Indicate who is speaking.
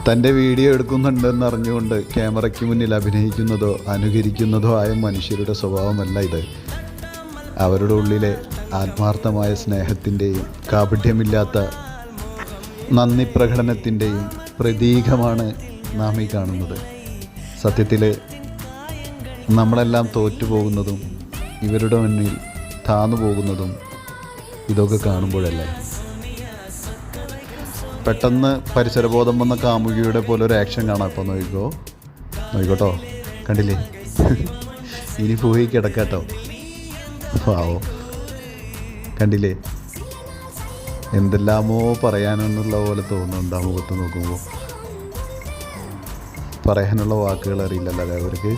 Speaker 1: തൻ്റെ വീഡിയോ എടുക്കുന്നുണ്ടെന്ന് അറിഞ്ഞുകൊണ്ട് ക്യാമറയ്ക്ക് മുന്നിൽ അഭിനയിക്കുന്നതോ അനുകരിക്കുന്നതോ ആയ മനുഷ്യരുടെ സ്വഭാവമല്ല ഇത്. അവരുടെ ഉള്ളിലെ ആത്മാർത്ഥമായ സ്നേഹത്തിൻ്റെയും കാപട്യമില്ലാത്ത നന്ദി പ്രകടനത്തിൻ്റെയും പ്രതീകമാണ് നാം ഈ കാണുന്നത്. സത്യത്തിൽ നമ്മളെല്ലാം തോറ്റുപോകുന്നതും ഇവരുടെ മുന്നിൽ താന്നു പോകുന്നതും ഇതൊക്കെ കാണുമ്പോഴല്ലേ. പെട്ടെന്ന് പരിസരബോധം വന്ന കാമുകിയുടെ പോലെ ഒരു ആക്ഷൻ കാണാം. ഇപ്പോൾ നോക്കിക്കോട്ടോ, കണ്ടില്ലേ? ഇനി പോയി കിടക്കാട്ടോ. പാവോ, കണ്ടില്ലേ? എന്തെല്ലാമോ പറയാനെന്നുള്ള പോലെ തോന്നുന്നുണ്ട് ആ മുഖത്ത് നോക്കുമ്പോൾ. പറയാനുള്ള വാക്കുകൾ അറിയില്ലല്ലോ അവർക്ക്.